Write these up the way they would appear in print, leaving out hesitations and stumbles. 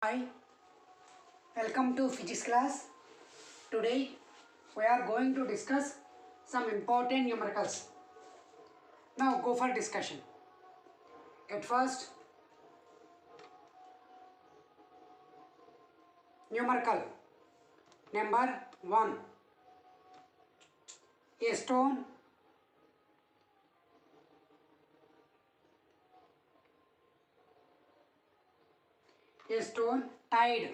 Hi, welcome to physics class. Today we are going to discuss some important numericals. Now go for discussion. At first, numerical number 1. A stone tied.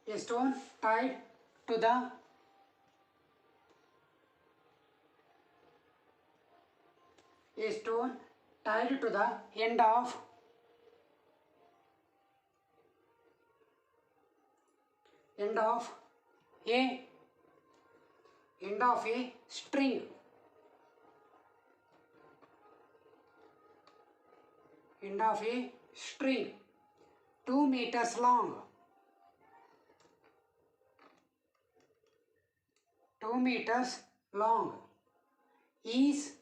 A stone tied to the end of a string. End of a string 2 meters long. 2 meters long is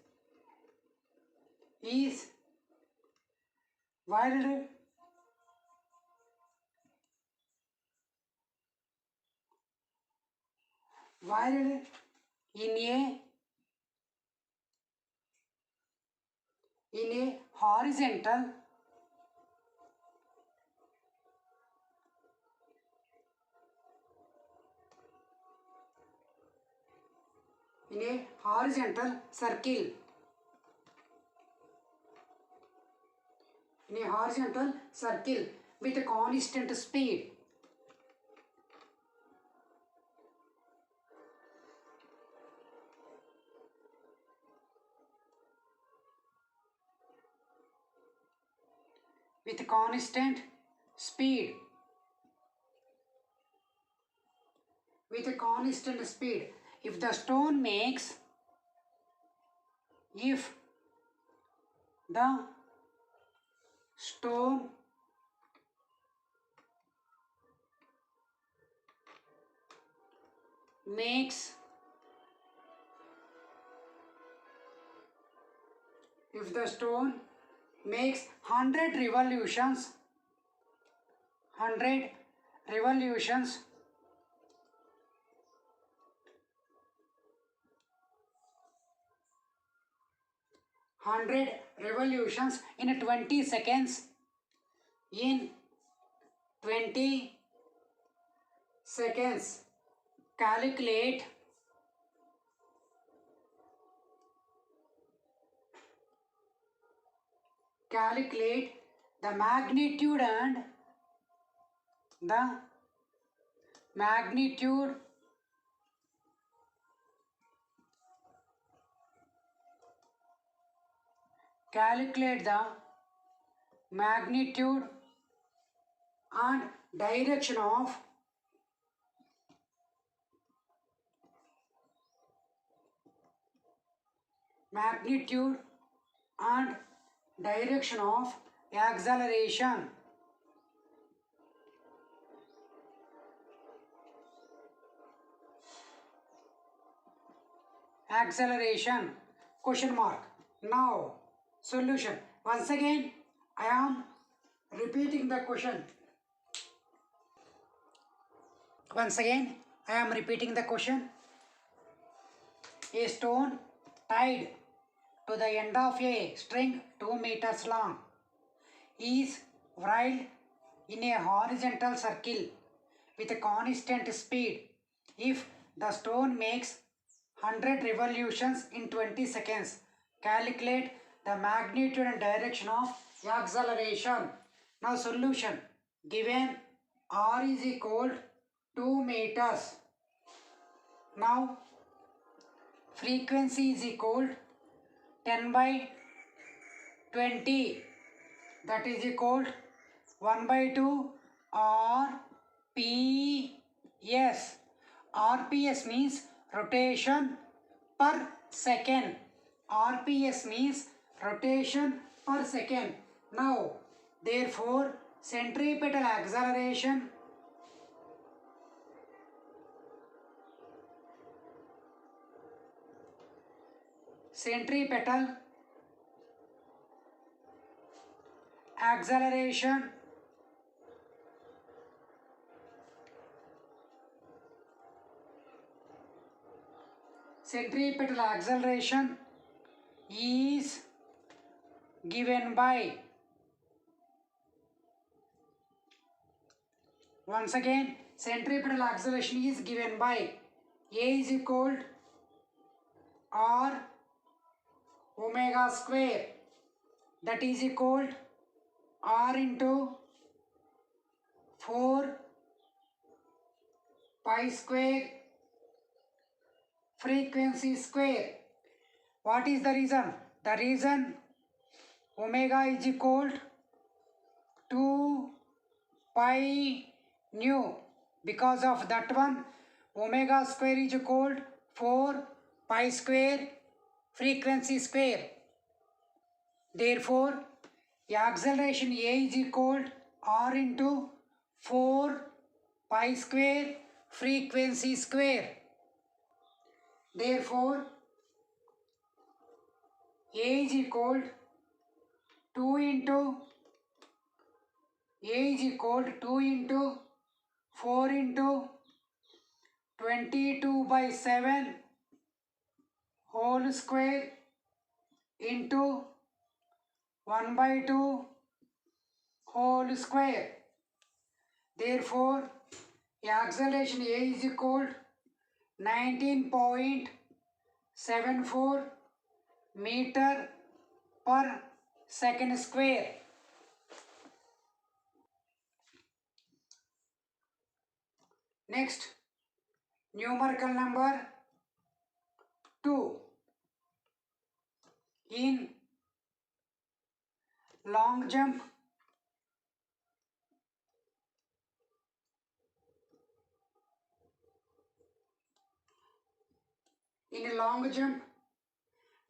wired in a horizontal circle. In a horizontal circle with a constant speed. With constant speed. If the stone makes if the stone makes 100 revolutions in 20 seconds. Calculate the magnitude and and direction of acceleration. Question mark. Now solution. Once again I am repeating the question. A stone tied to the end of a string 2 meters long is whirled in a horizontal circle with a constant speed. If the stone makes 100 revolutions in 20 seconds, calculate the magnitude and direction of acceleration. Now solution. Given r is equal to 2 meters. Now frequency is equal 10 by 20, that is equal 1 by 2 RPS. RPS means rotation per second. Now therefore centripetal acceleration acceleration is given by, once again, centripetal acceleration is given by A is equal to R omega square, that is equal to R into 4 pi square frequency square. What is the reason? The reason omega is equal to 2 pi nu. Because of that one, omega square is equal to 4 pi square frequency square. Therefore, acceleration A is equal to R into 4 pi square frequency square. Therefore, A is equal to 2 into 4 into 22 by 7 whole square into 1 by 2 whole square. Therefore, acceleration A is equal to 19.74 meter per second square. Next, numerical number 2. In long jump,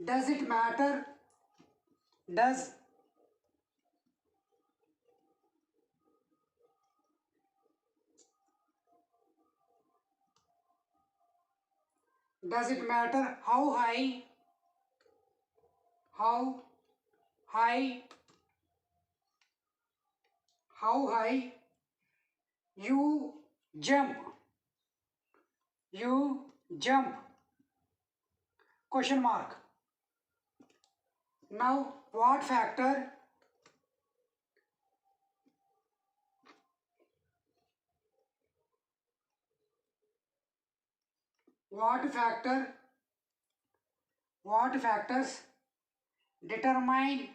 does it matter? Does it matter how high you jump? Question mark. Now, what factor factors determine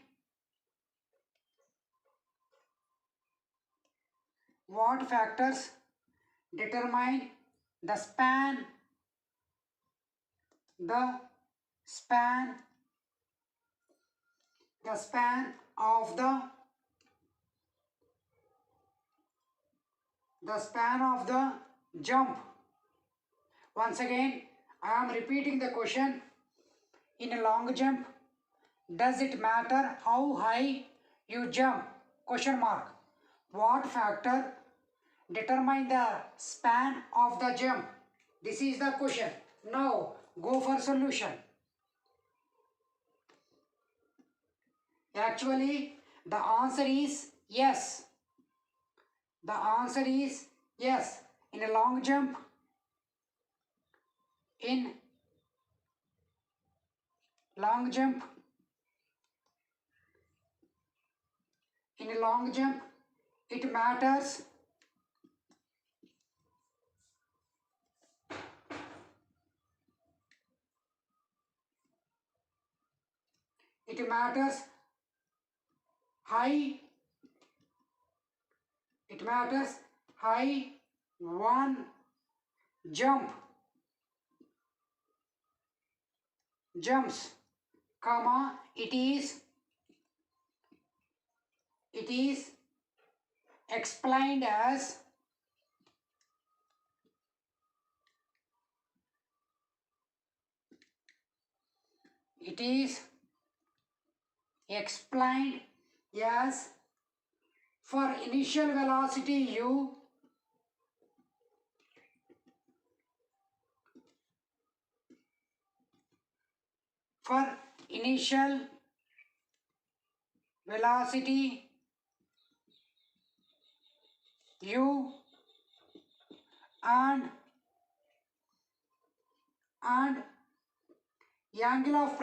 the span of the jump? Once again, I am repeating the question. In a long jump, does it matter how high you jump? Question mark. What factor determine the span of the jump? This is the question. Now, go for solution. Actually, the answer is yes. The answer is yes. In a long jump, it matters high one jumps, comma, it is explained as for initial velocity u, U and angle of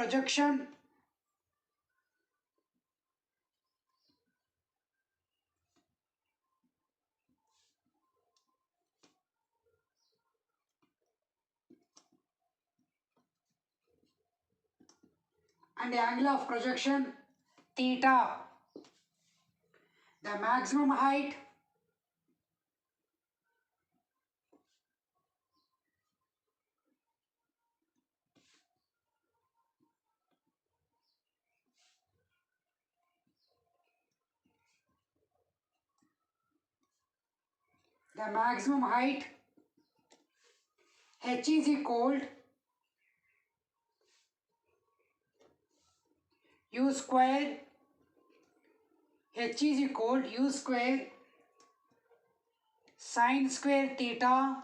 projection theta. The maximum height h is equal u square, h is equal u square sine square theta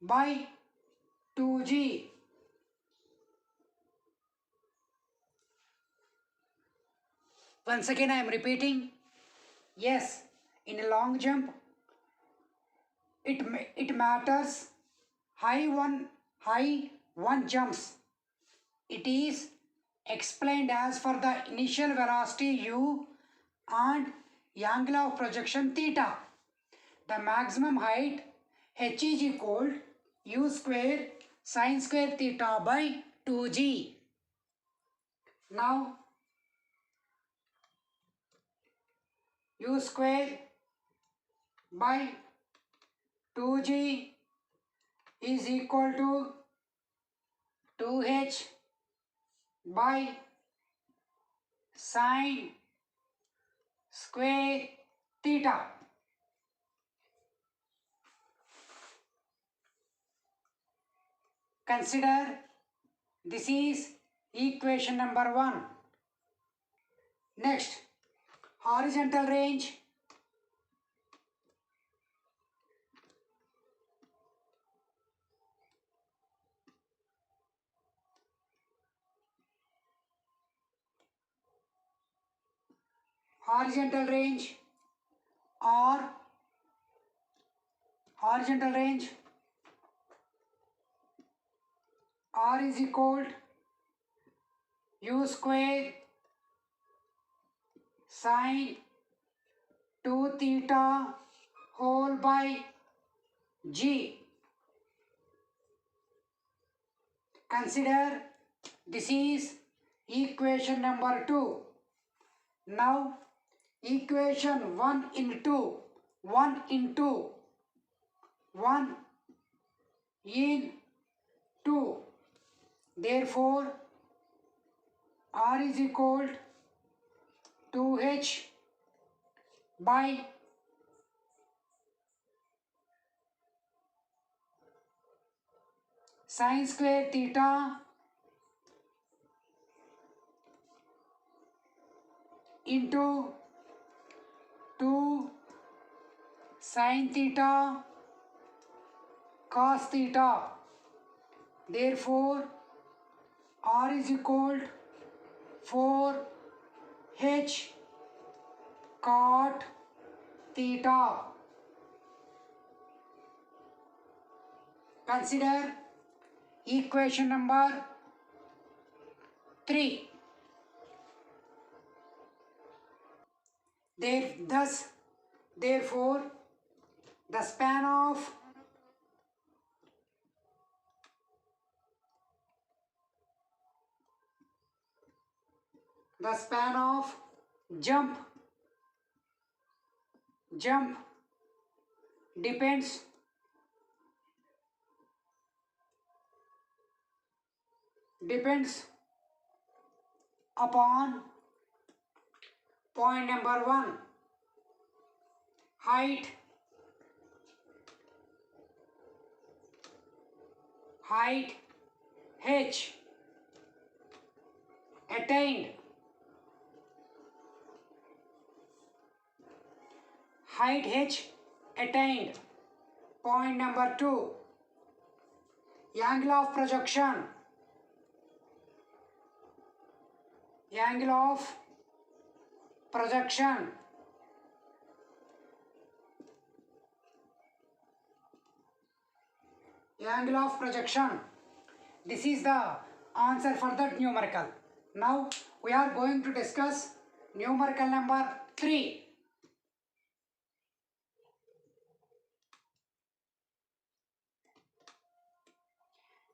by 2g. Once again I am repeating, yes, in a long jump it matters high one jumps. It is explained as for the initial velocity u and angle of projection theta. The maximum height h is equal u square sine square theta by 2g. Now u square by 2g is equal to 2h by sine square theta. Consider this is equation number 1. Next, horizontal range. Horizontal range or horizontal range r is equal u square sine 2 theta whole by g. Consider this is equation number 2. Now equation 1 into 1 in 2. Therefore r is equal to 2h by sine square theta into 2 sine theta cos theta. Therefore r is equal 4h cot theta. Consider equation number 3. Therefore, the span of jump depends upon point number 1, height h attained. Height h attained. Point number 2, angle of projection. Angle of projection Angle of projection. This is the answer for that numerical. Now we are going to discuss numerical number 3.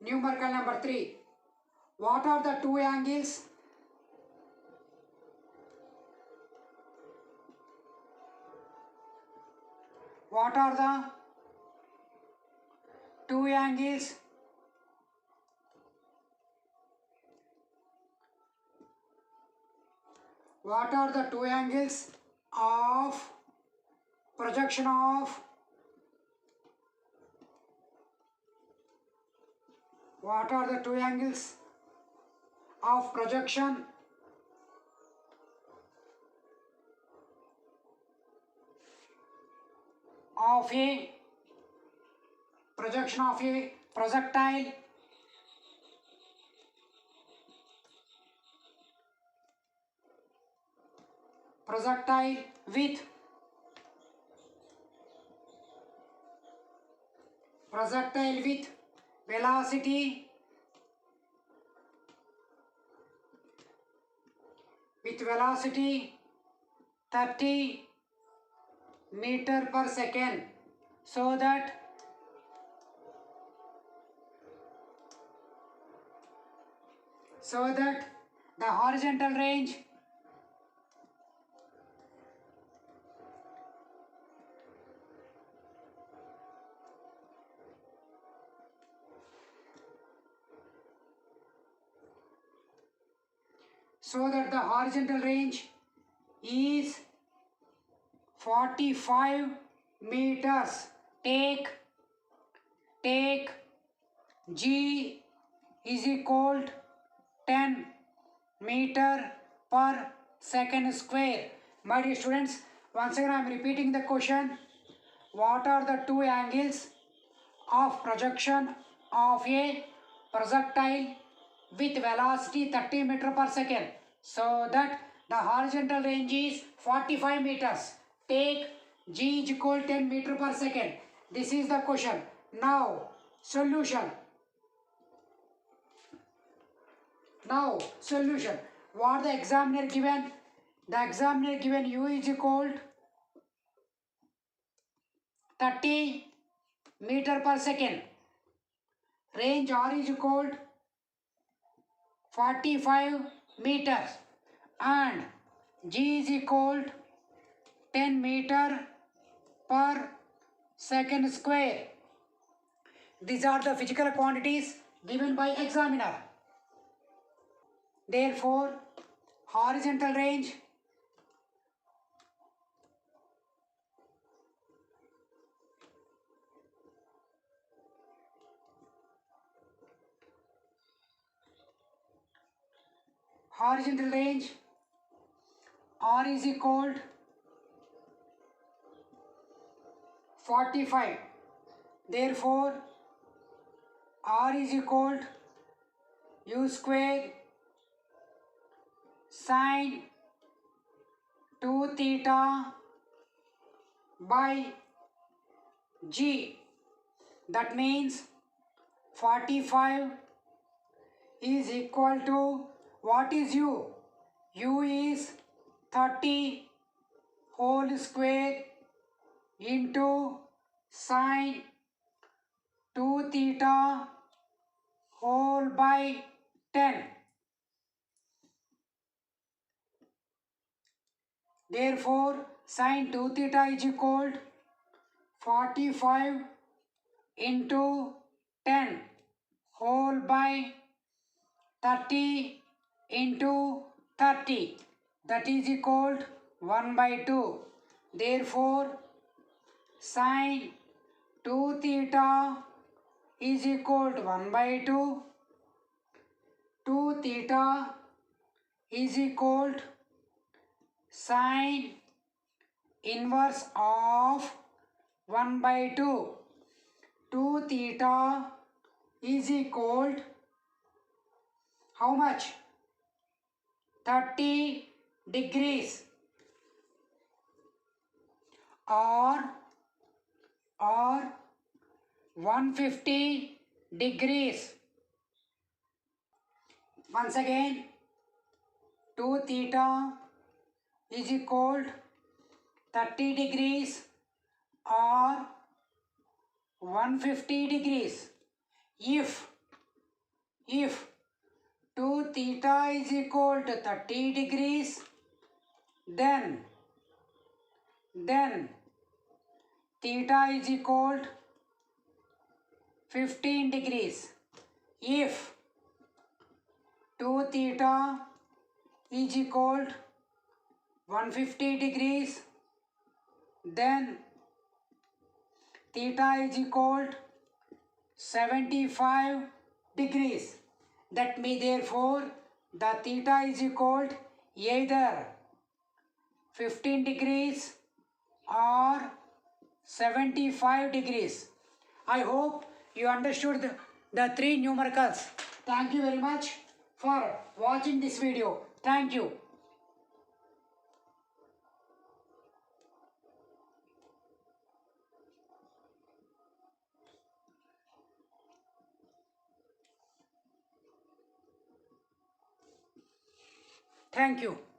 Numerical number 3. What are the two angles? What are the two angles? What are the two angles of projection of what are the two angles of projection of a projectile with velocity 30 meter per second, so that the horizontal range is 45 meters. Take G is equal to 10 meter per second square. My dear students, once again I am repeating the question. What are the two angles of projection of a projectile with velocity 30 meter per second, so that the horizontal range is 45 meters? Take G is equal to 10 meter per second. This is the question. Now solution. What the examiner given? The examiner given U is equal to 30 meter per second. Range R is equal to 45 meters and G is equal to 10 meter per second square. These are the physical quantities given by examiner. Therefore, horizontal range R is equal to 45. Therefore, R is equal to U square sine 2 theta by G. That means 45 is equal to, what is U? U is 30 whole square into sine 2 theta whole by 10. Therefore, sine 2 theta is equal to 45 into 10 whole by 30 into 30. That is equal to 1 by 2. Therefore, sine 2 theta is equal to 1 by 2. 2 theta is equal to sine inverse of 1 by 2. 2 theta is equal to how much? 30 degrees, or 150 degrees. Once again, 2 theta is equal 30 degrees or 150 degrees. If 2 theta is equal to 30 degrees, then theta is equal to 15 degrees. If 2 theta is equal to 150 degrees, then theta is equal to 75 degrees. That means therefore the theta is equal to either 15 degrees or 75 degrees. I hope you understood the three numericals. Thank you very much for watching this video. Thank you. Thank you.